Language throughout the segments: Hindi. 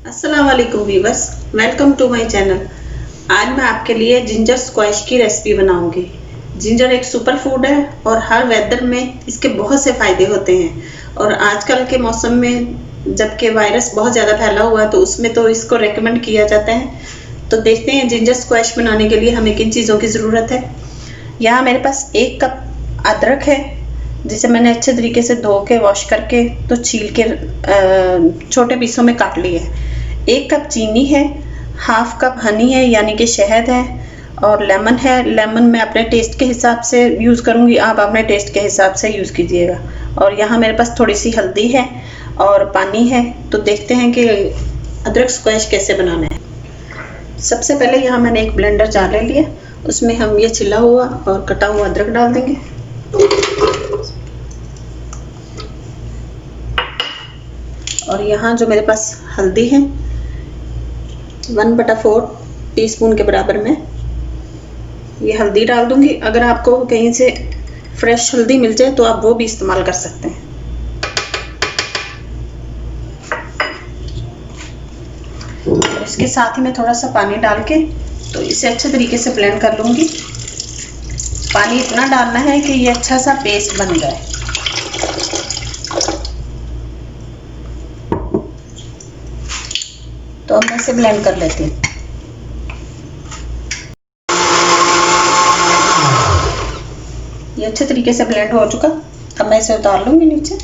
अस्सलाम वालेकुम viewers, welcome to my channel. आज मैं आपके लिए जिंजर स्क्वैश की रेसिपी बनाऊंगी। जिंजर एक सुपर फूड है और हर वेदर में इसके बहुत से फायदे होते हैं। और आजकल के मौसम में जबकि वायरस बहुत ज़्यादा फैला हुआ है तो उसमें तो इसको रेकमेंड किया जाता है। तो देखते हैं जिंजर स्क्वैश बनाने के लिए हमें किन चीज़ों की ज़रूरत है। यहाँ मेरे पास 1 कप अदरक है जिसे मैंने अच्छे तरीके से धो के वॉश करके तो छील के छोटे पीसों में काट लिया है। 1 कप चीनी है, हाफ कप हनी है यानी कि शहद है, और लेमन है। लेमन मैं अपने टेस्ट के हिसाब से यूज़ करूँगी, आप अपने टेस्ट के हिसाब से यूज़ कीजिएगा। और यहाँ मेरे पास थोड़ी सी हल्दी है और पानी है। तो देखते हैं कि अदरक स्क्वैश कैसे बनाना है। सबसे पहले यहाँ मैंने एक ब्लेंडर जार ले लिया, उसमें हम ये छिला हुआ और कटा हुआ अदरक डाल देंगे। और यहाँ जो मेरे पास हल्दी है 1/4 टीस्पून के बराबर में ये हल्दी डाल दूंगी। अगर आपको कहीं से फ्रेश हल्दी मिल जाए तो आप वो भी इस्तेमाल कर सकते हैं। और इसके साथ ही मैं थोड़ा सा पानी डाल के तो इसे अच्छे तरीके से ब्लेंड कर लूंगी। पानी इतना डालना है कि ये अच्छा सा पेस्ट बन जाए। तो अब मैं इसे ब्लेंड कर लेती हूँ। ये अच्छे तरीके से ब्लेंड हो चुका। अब मैं इसे उतार लूंगी नीचे।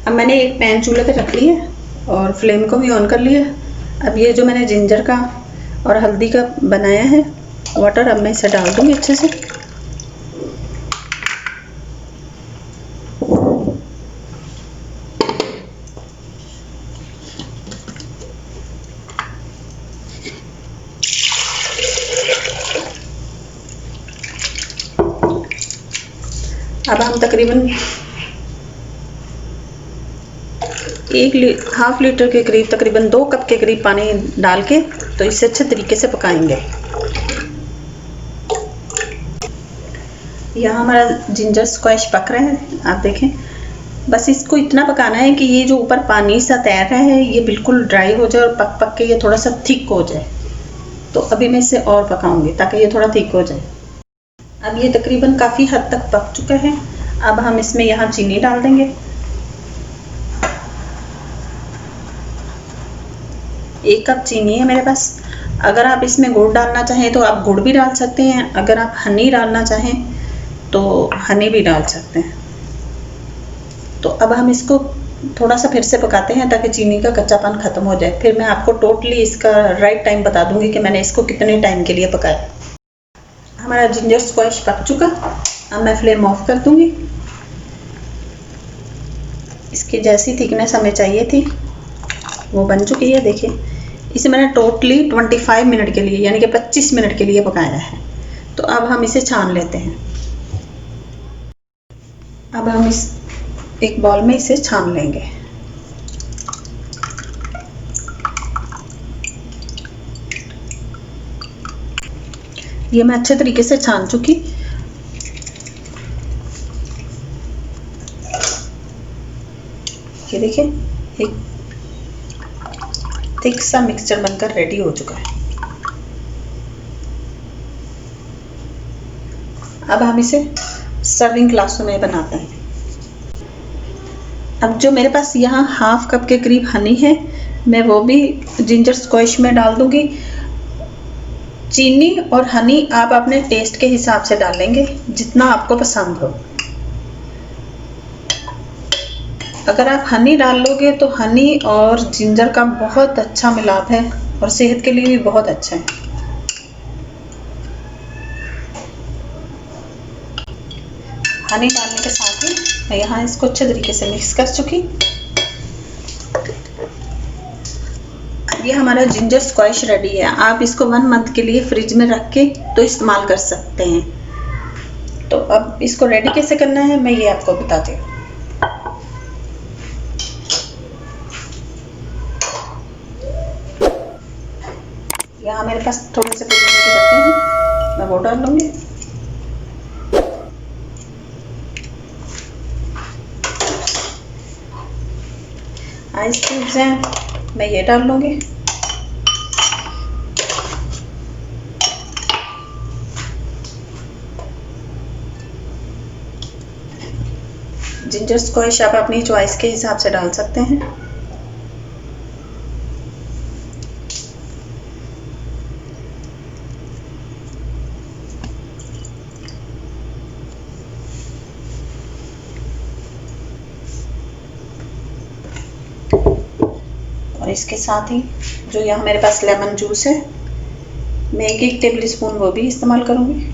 अब मैंने एक पैन चूल्हे पे रख लिया और फ्लेम को भी ऑन कर लिया। अब ये जो मैंने जिंजर का और हल्दी का बनाया है वाटर, अब मैं इसे डाल दूंगी अच्छे से। अब हम तकरीबन हाफ लीटर के करीब, तकरीबन 2 कप के करीब पानी डाल के तो इसे अच्छे तरीके से पकाएंगे। यहाँ हमारा जिंजर स्क्वैश पक रहा है, आप देखें। बस इसको इतना पकाना है कि ये जो ऊपर पानी सा तैर रहा है ये बिल्कुल ड्राई हो जाए और पक पक के ये थोड़ा सा थिक हो जाए। तो अभी मैं इसे और पकाऊंगी ताकि ये थोड़ा थिक हो जाए। अब ये तकरीबन काफ़ी हद तक पक चुका है। अब हम इसमें यहाँ चीनी डाल देंगे। 1 कप चीनी है मेरे पास। अगर आप इसमें गुड़ डालना चाहें तो आप गुड़ भी डाल सकते हैं। अगर आप हनी डालना चाहें तो हनी भी डाल सकते हैं। तो अब हम इसको थोड़ा सा फिर से पकाते हैं ताकि चीनी का कच्चापन ख़त्म हो जाए। फिर मैं आपको टोटली इसका राइट टाइम बता दूंगी कि मैंने इसको कितने टाइम के लिए पकाया। हमारा जिंजर स्क्वैश पक चुका। अब मैं फ्लेम ऑफ कर दूंगी। इसकी जैसी थिकनेस हमें चाहिए थी वो बन चुकी है। देखिए, इसे मैंने टोटली 25 मिनट के लिए यानी कि 25 मिनट के लिए पकाया है। तो अब हम इसे छान लेते हैं। अब हम इस एक बाउल में इसे छान लेंगे। ये मैं अच्छे तरीके से छान चुकी। ये देखिए, एक थिक सा मिक्सचर बनकर रेडी हो चुका है। अब हम इसे सर्विंग ग्लासों में बनाते हैं। अब जो मेरे पास यहाँ हाफ कप के करीब हनी है मैं वो भी जिंजर स्क्वैश में डाल दूंगी। चीनी और हनी आप अपने टेस्ट के हिसाब से डालेंगे जितना आपको पसंद हो। अगर आप हनी डाल लोगे तो हनी और जिंजर का बहुत अच्छा मिलाप है और सेहत के लिए भी बहुत अच्छा है। हनी डालने के साथ ही मैं यहाँ इसको अच्छे तरीके से मिक्स कर चुकी। ये हमारा जिंजर स्क्वैश रेडी है। आप इसको 1 मंथ के लिए फ्रिज में रख के तो इस्तेमाल कर सकते हैं। तो अब इसको रेडी कैसे करना है मैं ये आपको बताती हूँ। यहाँ मेरे पास थोड़े से पुदीने के पत्ते हैं, मैं वो डाल लूँगी। आइस क्यूब्स हैं, मैं ये डाल लूँगी। जिंजर स्क्वैश आप अपनी चॉइस के हिसाब से डाल सकते हैं। और इसके साथ ही जो यहाँ मेरे पास लेमन जूस है, मैं 1 टेबल स्पून वो भी इस्तेमाल करूँगी।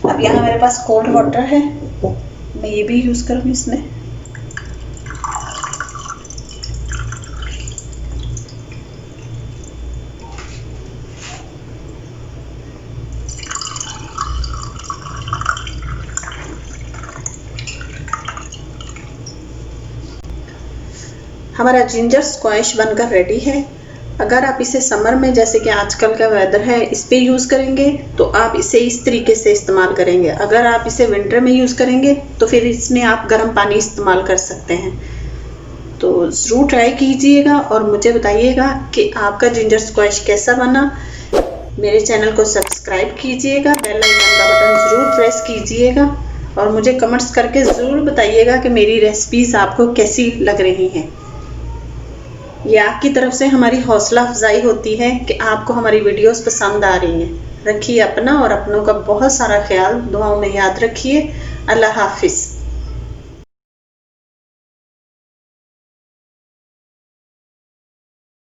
अब यहाँ मेरे पास कोल्ड वाटर है, मैं ये भी यूज़ करूँगी इसमें। हमारा जिंजर स्क्वैश बनकर रेडी है। अगर आप इसे समर में, जैसे कि आजकल का वेदर है, इस पे यूज़ करेंगे तो आप इसे इस तरीके से इस्तेमाल करेंगे। अगर आप इसे विंटर में यूज़ करेंगे तो फिर इसमें आप गर्म पानी इस्तेमाल कर सकते हैं। तो ज़रूर ट्राई कीजिएगा और मुझे बताइएगा कि आपका जिंजर स्क्वैश कैसा बना। मेरे चैनल को सब्सक्राइब कीजिएगा, बेल आइकन का बटन ज़रूर प्रेस कीजिएगा और मुझे कमेंट्स करके ज़रूर बताइएगा कि मेरी रेसिपीज़ आपको कैसी लग रही हैं। ये आपकी तरफ से हमारी हौसला अफजाई होती है कि आपको हमारी वीडियोस पसंद आ रही हैं। रखिए अपना और अपनों का बहुत सारा ख्याल, दुआओं में याद रखिए। अल्लाह हाफिज़।